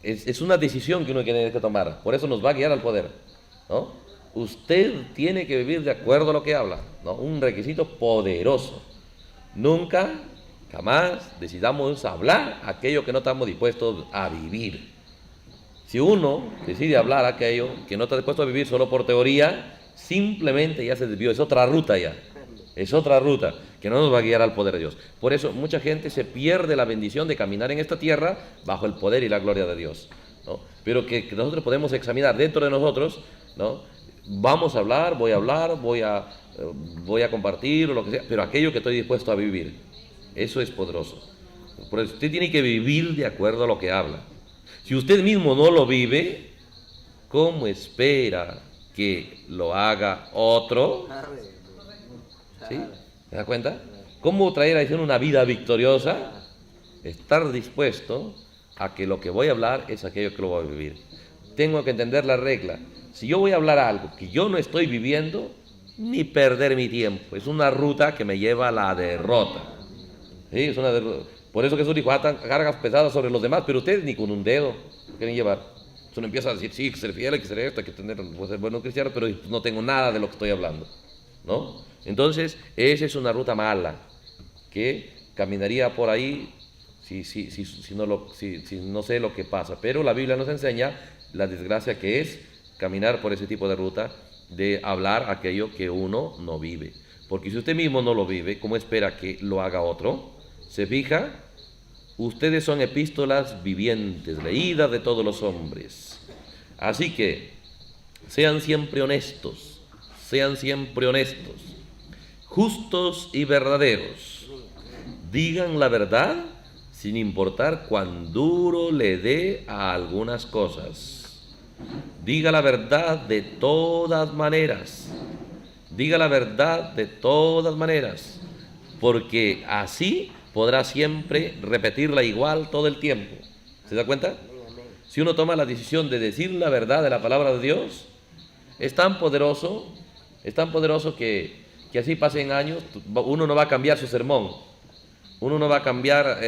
Es una decisión que uno tiene que tomar. Por eso nos va a guiar al poder, ¿no? Usted tiene que vivir de acuerdo a lo que habla, ¿no? Un requisito poderoso. Nunca, jamás decidamos hablar aquello que no estamos dispuestos a vivir. Si uno decide hablar aquello que no está dispuesto a vivir solo por teoría, simplemente ya se desvió. Es otra ruta ya. Es otra ruta que no nos va a guiar al poder de Dios. Por eso mucha gente se pierde la bendición de caminar en esta tierra bajo el poder y la gloria de Dios, ¿no? Pero que nosotros podemos examinar dentro de nosotros, ¿no? Vamos a hablar, voy a compartir o lo que sea, pero aquello que estoy dispuesto a vivir, eso es poderoso. Por eso usted tiene que vivir de acuerdo a lo que habla. Si usted mismo no lo vive, ¿cómo espera que lo haga otro? ¿Sí? ¿Se da cuenta? ¿Cómo traer a decir una vida victoriosa? Estar dispuesto a que lo que voy a hablar es aquello que lo voy a vivir. Tengo que entender la regla. Si yo voy a hablar algo que yo no estoy viviendo, ni perder mi tiempo. Es una ruta que me lleva a la derrota. ¿Sí? Es una derrota. Por eso Jesús dijo, atan cargas pesadas sobre los demás, pero ustedes ni con un dedo quieren llevar. Uno empieza a decir, sí, hay que ser fiel, hay que ser esto, hay que tener, pues, ser bueno cristiano, pero no tengo nada de lo que estoy hablando, ¿no? Entonces, esa es una ruta mala, que caminaría por ahí si no sé lo que pasa. Pero la Biblia nos enseña la desgracia que es caminar por ese tipo de ruta, de hablar aquello que uno no vive. Porque si usted mismo no lo vive, ¿cómo espera que lo haga otro? ¿Se fija? Ustedes son epístolas vivientes, leídas de todos los hombres. Así que, sean siempre honestos, justos y verdaderos. Digan la verdad sin importar cuán duro le dé a algunas cosas. Diga la verdad de todas maneras. Diga la verdad de todas maneras, porque así podrá siempre repetirla igual todo el tiempo. ¿Se da cuenta? Si uno toma la decisión de decir la verdad de la palabra de Dios, es tan poderoso que así pasen años, uno no va a cambiar su sermón, uno no va a cambiar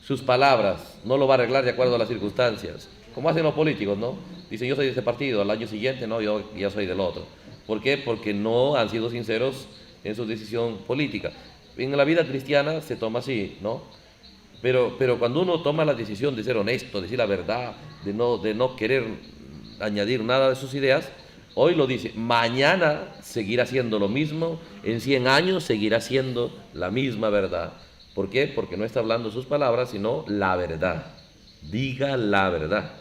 sus palabras, no lo va a arreglar de acuerdo a las circunstancias, como hacen los políticos, ¿no? Dicen, yo soy de este partido, al año siguiente, no, yo ya soy del otro. ¿Por qué? Porque no han sido sinceros en su decisión política. En la vida cristiana se toma así, ¿no? Pero cuando uno toma la decisión de ser honesto, decir la verdad, de no querer añadir nada de sus ideas, hoy lo dice, mañana seguirá siendo lo mismo, en 100 años seguirá siendo la misma verdad. ¿Por qué? Porque no está hablando sus palabras, sino la verdad. Diga la verdad.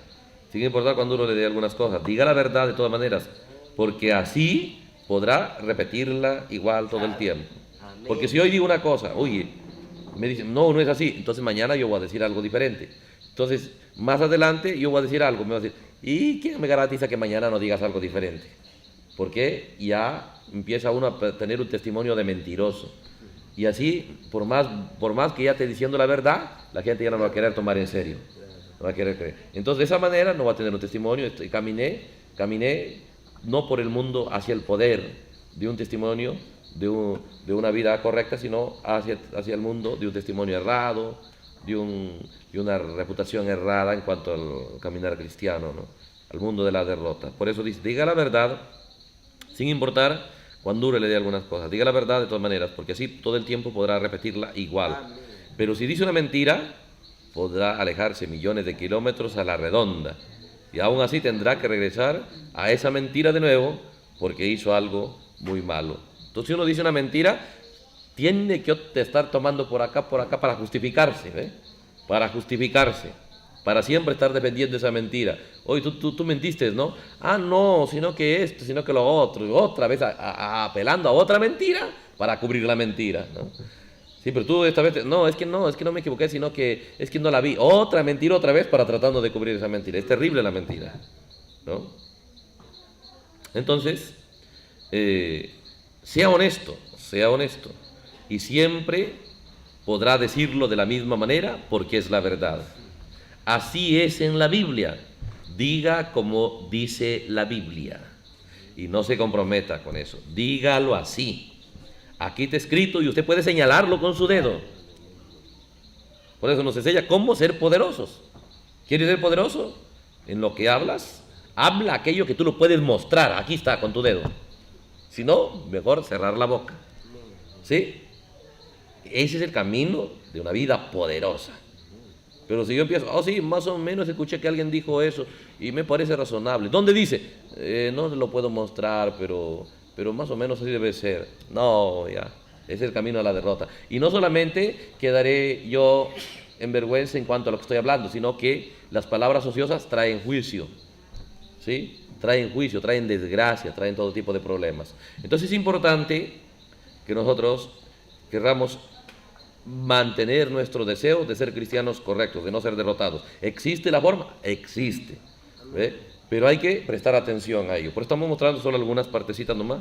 Sin importar cuando uno le dé algunas cosas, diga la verdad de todas maneras, porque así podrá repetirla igual todo el tiempo. Porque si hoy digo una cosa, oye, Me dicen, no, no es así. Entonces mañana yo voy a decir algo diferente. Entonces, más adelante yo voy a decir algo. Me va a decir, ¿y quién me garantiza que mañana no digas algo diferente? Porque ya empieza uno a tener un testimonio de mentiroso. Y así, por más que ya esté diciendo la verdad, la gente ya no lo va a querer tomar en serio. No va a querer creer. Entonces, de esa manera no va a tener un testimonio. Caminé no por el mundo hacia el poder de un testimonio, de una vida correcta, sino hacia el mundo de un testimonio errado, de una reputación errada en cuanto al caminar cristiano, ¿no? Al mundo de la derrota. Por eso dice, diga la verdad, sin importar cuán duro le dé algunas cosas. Diga la verdad de todas maneras, porque así todo el tiempo podrá repetirla igual. Pero si dice una mentira, podrá alejarse millones de kilómetros a la redonda. Y aún así tendrá que regresar a esa mentira de nuevo, porque hizo algo muy malo. Entonces, si uno dice una mentira, tiene que estar tomando por acá para justificarse, ¿eh? Para justificarse, para siempre estar defendiendo esa mentira. Oye, tú mentiste, ¿no? Ah, no, sino que esto, sino que lo otro, y otra vez apelando a otra mentira para cubrir la mentira, ¿no? Sí, pero tú esta vez, no es que no me equivoqué, sino que es que no la vi. Otra mentira otra vez para tratando de cubrir esa mentira. Es terrible la mentira, ¿no? Entonces, sea honesto, y siempre podrá decirlo de la misma manera porque es la verdad. Así es en la Biblia. Diga como dice la Biblia y no se comprometa con eso. Dígalo así. Aquí está escrito y usted puede señalarlo con su dedo. Por eso nos enseña cómo ser poderosos. ¿Quieres ser poderoso? En lo que hablas, habla aquello que tú lo puedes mostrar. Aquí está, con tu dedo. Si no, mejor cerrar la boca. ¿Sí? Ese es el camino de una vida poderosa. Pero si yo empiezo, oh sí, más o menos escuché que alguien dijo eso y me parece razonable. ¿Dónde dice? No lo puedo mostrar, pero más o menos así debe ser. No, ya, ese es el camino a la derrota. Y no solamente quedaré yo en vergüenza en cuanto a lo que estoy hablando, sino que las palabras ociosas traen juicio, ¿sí? Traen juicio, traen desgracia, traen todo tipo de problemas. Entonces es importante que nosotros querramos mantener nuestro deseo de ser cristianos correctos, de no ser derrotados. ¿Existe la forma? Existe, ¿ve? Pero hay que prestar atención a ello. Por eso estamos mostrando solo algunas partecitas nomás.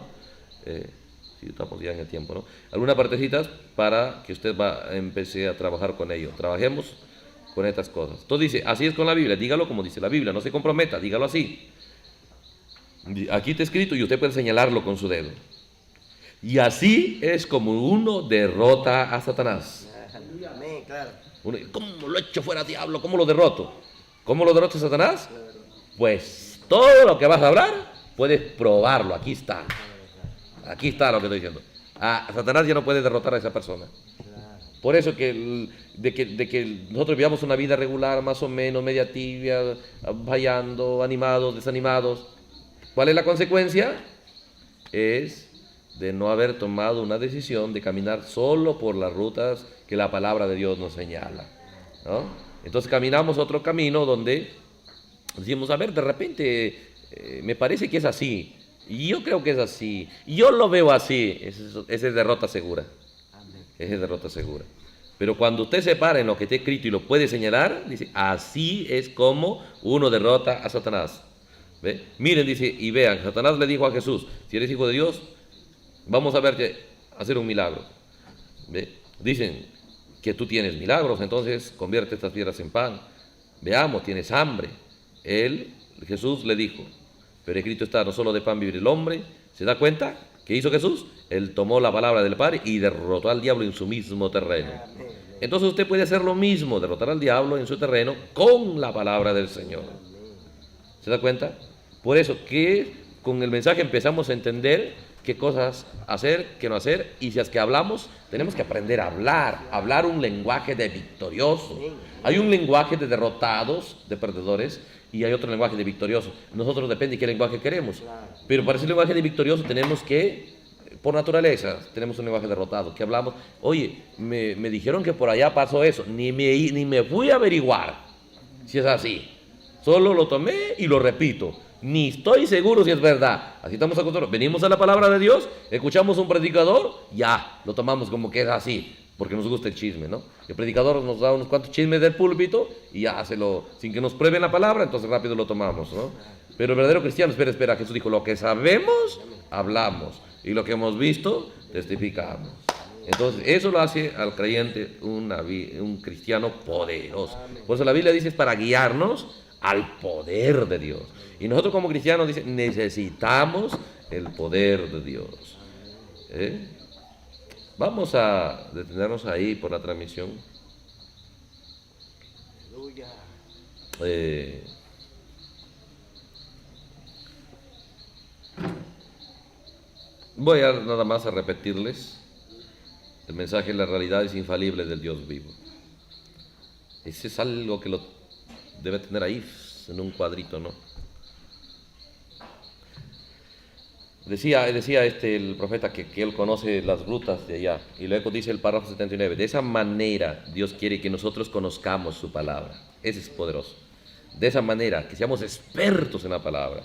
Sí, estamos ya en el tiempo, ¿no? Algunas partecitas para que usted empiece a trabajar con ello. Trabajemos con estas cosas. Entonces dice, así es con la Biblia. Dígalo como dice la Biblia. No se comprometa, dígalo así. Aquí está escrito y usted puede señalarlo con su dedo. Y así es como uno derrota a Satanás. Amén, claro. ¿Cómo lo echo fuera, diablo? ¿Cómo lo derroto? ¿Cómo lo derrota Satanás? Pues todo lo que vas a hablar, puedes probarlo. Aquí está. Aquí está lo que estoy diciendo. Satanás ya no puede derrotar a esa persona. Por eso de que nosotros vivamos una vida regular, más o menos, media tibia, fallando, animados, desanimados. ¿Cuál es la consecuencia? Es de no haber tomado una decisión de caminar solo por las rutas que la palabra de Dios nos señala, ¿no? Entonces caminamos otro camino donde decimos, a ver, de repente me parece que es así, y yo creo que es así, y yo lo veo así. Esa es derrota segura. Esa es derrota segura. Pero cuando usted se para en lo que está escrito y lo puede señalar, dice, así es como uno derrota a Satanás. ¿Ve? Miren, dice, y vean, Satanás le dijo a Jesús, si eres hijo de Dios, vamos a verte hacer un milagro. ¿Ve? Dicen que tú tienes milagros, entonces convierte estas piedras en pan. Veamos, tienes hambre. Jesús le dijo, pero escrito está, no solo de pan vivir el hombre. ¿Se da cuenta? ¿Qué hizo Jesús? Él tomó la palabra del Padre y derrotó al diablo en su mismo terreno. Entonces usted puede hacer lo mismo, derrotar al diablo en su terreno con la palabra del Señor. ¿Se da cuenta? Por eso que con el mensaje empezamos a entender qué cosas hacer, qué no hacer, y si es que hablamos, tenemos que aprender a hablar un lenguaje de victorioso. Hay un lenguaje de derrotados, de perdedores, y hay otro lenguaje de victorioso. Nosotros depende de qué lenguaje queremos, pero para ese lenguaje de victorioso tenemos que, por naturaleza, tenemos un lenguaje derrotado, que hablamos, oye, me dijeron que por allá pasó eso, ni me fui a averiguar si es así, solo lo tomé y lo repito. Ni estoy seguro si es verdad. Así estamos acostumbrados. Venimos a la palabra de Dios, escuchamos un predicador, ya, lo tomamos como que es así. porque nos gusta el chisme, ¿no? El predicador nos da unos cuantos chismes del púlpito y ya sin que nos prueben la palabra, entonces rápido lo tomamos, ¿no? Pero el verdadero cristiano, espera, Jesús dijo, lo que sabemos, hablamos, y lo que hemos visto, testificamos. Entonces, eso lo hace al creyente un cristiano poderoso. Por eso la Biblia dice, es para guiarnos al poder de Dios. Y nosotros como cristianos, dice, necesitamos el poder de Dios. Vamos a detenernos ahí por la transmisión. Voy a nada más a repetirles el mensaje de las realidades infalibles del Dios vivo. Ese es algo que lo debe tener ahí en un cuadrito, ¿no? Decía el profeta que él conoce las rutas de allá, y luego dice el párrafo 79, de esa manera Dios quiere que nosotros conozcamos su palabra. Ese es poderoso. De esa manera, que seamos expertos en la palabra.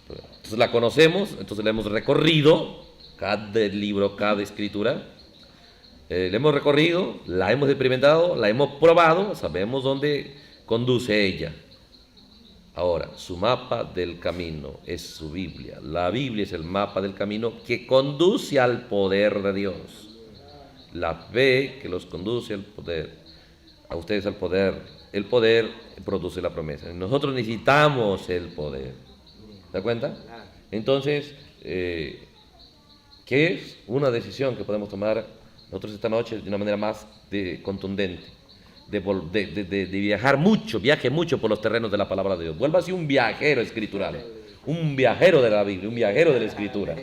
Entonces la conocemos, entonces la hemos recorrido, cada libro, cada escritura, la hemos recorrido, la hemos experimentado, la hemos probado, sabemos dónde conduce ella. Ahora, su mapa del camino es su Biblia. La Biblia es el mapa del camino que conduce al poder de Dios. La fe que los conduce al poder, a ustedes al poder. El poder produce la promesa. Nosotros necesitamos el poder. ¿Se da cuenta? Entonces, ¿qué es una decisión que podemos tomar nosotros esta noche de una manera más contundente? De viaje mucho por los terrenos de la palabra de Dios. Vuélvase un viajero escritural, un viajero de la Biblia, un viajero de la Escritura.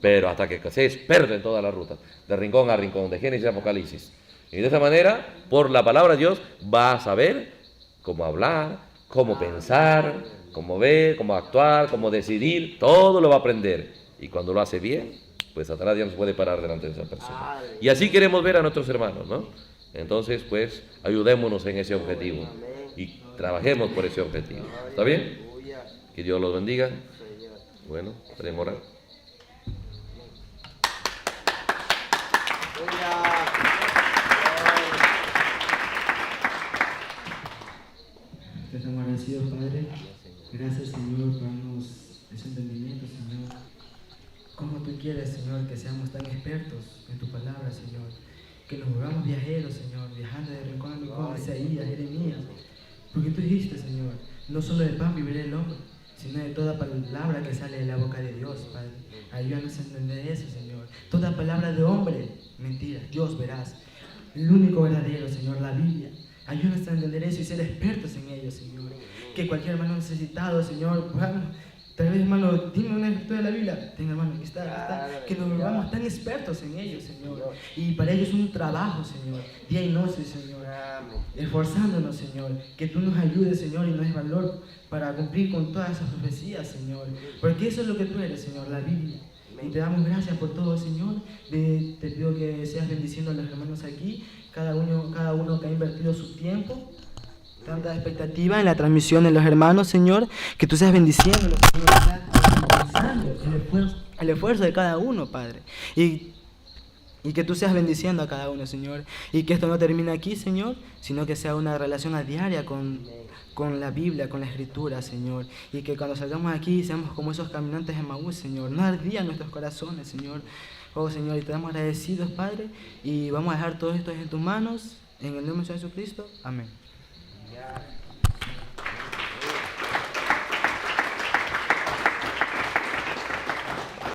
Pero hasta que se experto en todas las rutas, de rincón a rincón, de Génesis a Apocalipsis. Y de esa manera, por la palabra de Dios, va a saber cómo hablar, cómo pensar, cómo ver, cómo actuar, cómo decidir, todo lo va a aprender. Y cuando lo hace bien, pues Satanás ya no se puede parar delante de esa persona. Y así queremos ver a nuestros hermanos, ¿no? Entonces, pues, ayudémonos en ese objetivo y trabajemos por ese objetivo. ¿Está bien? Que Dios los bendiga. Bueno, podemos orar. Te estamos agradecidos, Padre. Gracias, Señor, por darnos ese entendimiento, Señor. Como tú quieres, Señor, que seamos tan expertos en tu palabra, Señor. Que nos volvamos viajeros, Señor, viajando de rincón a rincón, Isaías, Jeremías. Porque tú dijiste, Señor, no solo de pan vivirá el hombre, sino de toda palabra que sale de la boca de Dios, Padre. Ayúdanos a entender eso, Señor. Toda palabra de hombre, mentira, Dios verás. El único verdadero, Señor, la Biblia. Ayúdanos a entender eso y ser expertos en ello, Señor. Que cualquier hermano necesitado, Señor, tal vez, hermano, dime una escritura de la Biblia. Tenga, hermano, aquí está. Que nos volvamos tan expertos en ello, Señor. Y para ello es un trabajo, Señor. Día y noche, Señor. Esforzándonos, Señor. Que tú nos ayudes, Señor, y nos des valor para cumplir con todas esas profecías, Señor. Porque eso es lo que tú eres, Señor, la Biblia. Y te damos gracias por todo, Señor. Te pido que seas bendiciendo a los hermanos aquí. Cada uno que ha invertido su tiempo. Tanta expectativa en la transmisión de los hermanos, Señor, que tú seas bendiciendo, que tú seas impulsando el esfuerzo de cada uno, Padre, y que tú seas bendiciendo a cada uno, Señor, y que esto no termine aquí, Señor, sino que sea una relación a diaria con la Biblia, con la Escritura, Señor, y que cuando salgamos aquí seamos como esos caminantes de Maús, Señor, no ardían nuestros corazones, Señor. Oh, Señor, y te damos agradecidos, Padre, y vamos a dejar todo esto en tus manos, en el nombre de Jesucristo, amén.